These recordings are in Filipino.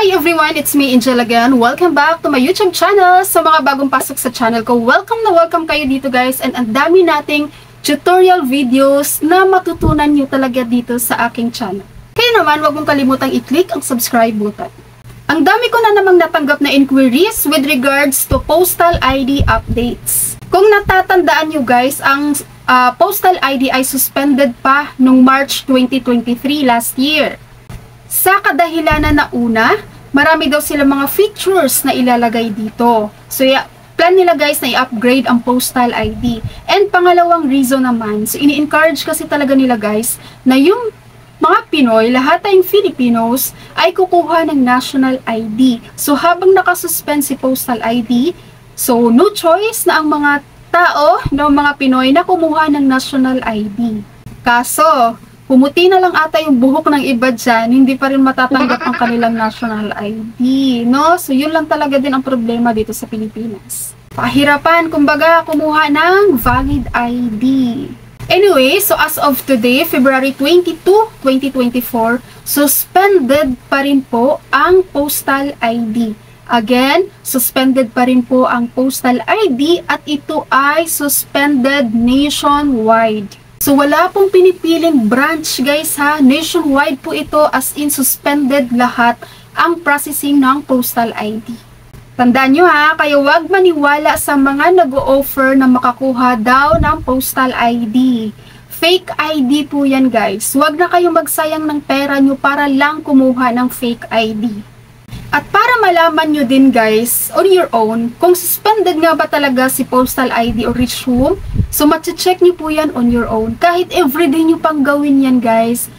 Hi everyone! It's me, Angel again. Welcome back to my YouTube channel. Sa mga bagong pasok sa channel ko, welcome na welcome kayo dito guys. And ang dami nating tutorial videos na matutunan nyo talaga dito sa aking channel. Kaya naman, huwag mong kalimutang i-click ang subscribe button. Ang dami ko na namang natanggap na inquiries with regards to postal ID updates. Kung natatandaan nyo guys, ang postal ID ay suspended pa noong March 2023 last year. Sa kadahilanan na una, marami daw sila mga features na ilalagay dito. So, plan nila guys na i-upgrade ang postal ID. And pangalawang reason naman, so ini-encourage kasi talaga nila guys na yung mga Pinoy, lahat tayong Filipinos, ay kukuha ng national ID. So, habang nakasuspend si postal ID, so no choice na ang mga tao, no, mga Pinoy na kumuha ng national ID. Kaso, pumuti na lang ata yung buhok ng iba dyan, hindi pa rin matatanggap ang kanilang national ID, no? So, yun lang talaga din ang problema dito sa Pilipinas. Pahirapan, kumbaga, kumuha ng valid ID. Anyway, so as of today, February 22, 2024, suspended pa rin po ang postal ID. Again, suspended pa rin po ang postal ID at ito ay suspended nationwide. So, wala pong pinipiling branch guys ha. Nationwide po ito, as in suspended lahat ang processing ng postal ID. Tandaan nyo ha, kaya wag maniwala sa mga nag-o-offer na makakuha daw ng postal ID. Fake ID po yan guys. Wag na kayo magsayang ng pera nyo para lang kumuha ng fake ID. At para malaman nyo din guys, on your own, kung suspended nga ba talaga si postal ID or resume, so check nyo po yan on your own. Kahit everyday nyo pang gawin yan guys,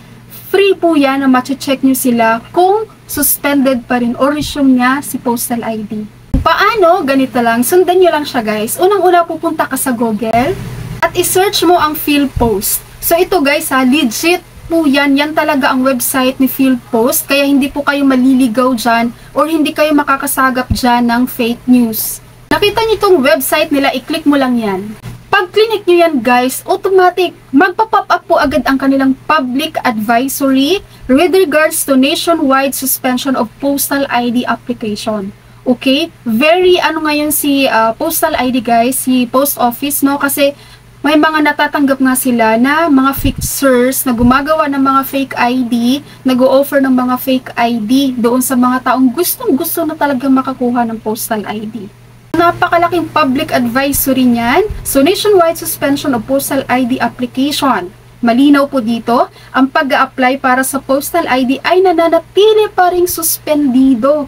free po yan na check nyo sila kung suspended pa rin or resume nga si postal ID. Paano? Ganito lang, sundan nyo lang siya guys. Unang-una pupunta ka sa Google at i-search mo ang PhilPost. So ito guys ha, legit po yan. Yan talaga ang website ni PhilPost. Kaya hindi po kayo maliligaw dyan or hindi kayo makakasagap dyan ng fake news. Nakita nyo itong website nila, i-click mo lang yan. Pag click nyo yan guys, automatic, magpa-pop up po agad ang kanilang public advisory with regards to nationwide suspension of postal ID application. Okay? Very ngayon si postal ID guys, si post office, no? Kasi may mga natatanggap nga sila na mga fixers na gumagawa ng mga fake ID, nag-o-offer ng mga fake ID doon sa mga taong gustong-gusto na talagang makakuha ng postal ID. Napakalaking public advisory niyan. So, nationwide suspension of postal ID application. Malinaw po dito, ang pag-a-apply para sa postal ID ay nananatili pa ring suspendido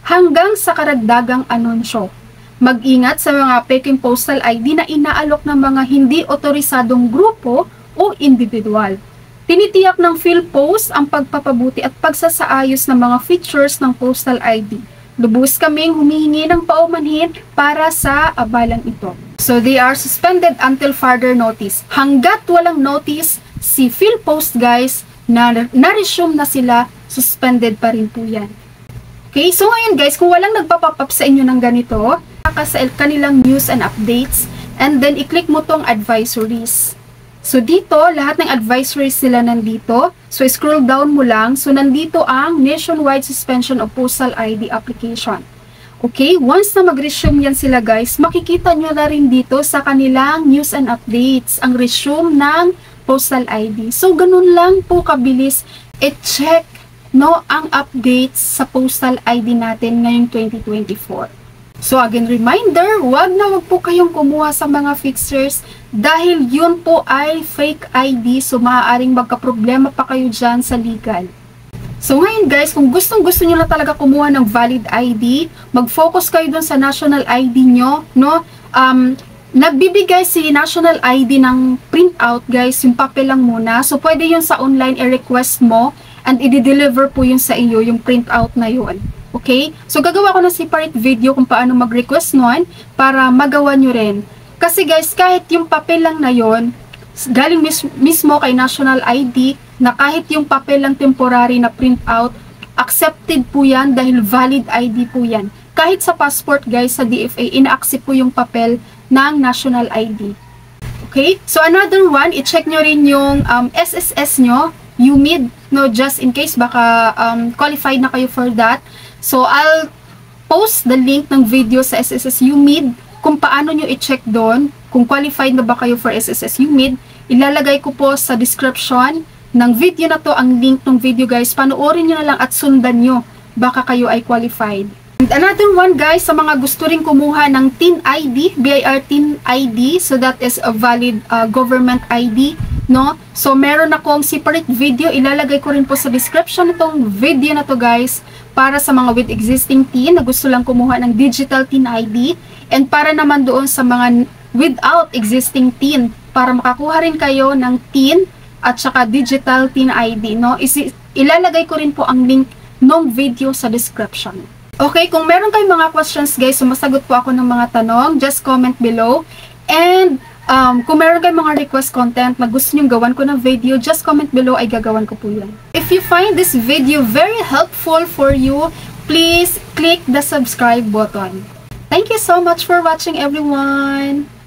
hanggang sa karagdagang anunsyo. Mag-ingat sa mga peking postal ID na inaalok ng mga hindi otorisadong grupo o individual. Tinitiyak ng PhilPost ang pagpapabuti at pagsasaayos ng mga features ng postal ID. Lubos kaming humihingi ng paumanhin para sa abalang ito. So, they are suspended until further notice. Hanggat walang notice, si PhilPost guys, na-resume na sila, suspended pa rin po yan. Okay, so ngayon guys, kung walang nagpa-pop up sa inyo ng ganito, sa kanilang news and updates, and then i-click mo tong advisories. So, dito, lahat ng advisories sila nandito. So, scroll down mo lang. So, nandito ang nationwide suspension of postal ID application. Okay? Once na mag-resume yan sila guys, makikita nyo na rin dito sa kanilang news and updates ang resume ng postal ID. So, ganun lang po kabilis i-check no, ang updates sa postal ID natin ngayong 2024. So again, reminder, wag po kayong kumuha sa mga fixers dahil yun po ay fake ID, so maaaring magka-problema pa kayo dyan sa legal. So ngayon guys, kung gustong-gusto nyo na talaga kumuha ng valid ID, mag-focus kayo dun sa national ID nyo, no? Nagbibigay si national ID ng printout guys, yung papel lang muna. So pwede yun sa online i-request mo and i-deliver po yun sa iyo, yung printout na yun. Okay? So, gagawa ko na separate video kung paano mag-request nun para magawa nyo rin. Kasi guys, kahit yung papel lang na yon galing mismo kay National ID, na kahit yung papel lang temporary na printout, accepted po yan dahil valid ID po yan. Kahit sa passport guys, sa DFA, ina-accept po yung papel ng National ID. Okay? So, another one, i-check nyo rin yung SSS nyo. UMID, no, just in case baka qualified na kayo for that. So I'll post the link ng video sa SSS UMID kung paano nyo i-check doon kung qualified na ba kayo for SSS UMID. Ilalagay ko po sa description ng video na to ang link ng video, guys. Panoorin nyo na lang at sundan nyo, baka kayo ay qualified. And another one, guys, sa mga gusto rin kumuha ng TIN ID, BIR TIN ID, so that is a valid government ID, no? So meron akong separate video, ilalagay ko rin po sa description itong video na to, guys, para sa mga with existing TIN na gusto lang kumuha ng digital TIN ID, and para naman doon sa mga without existing TIN, para makakuha rin kayo ng TIN at saka digital TIN ID, no? Ilalagay ko rin po ang link ng video sa description. Okay, kung meron kayong mga questions, guys, sumasagot po ako ng mga tanong, just comment below. And kung meron kayong mga request content na gusto nyong gawan ko ng video, just comment below, ay gagawan ko po yan. If you find this video very helpful for you, please click the subscribe button. Thank you so much for watching, everyone!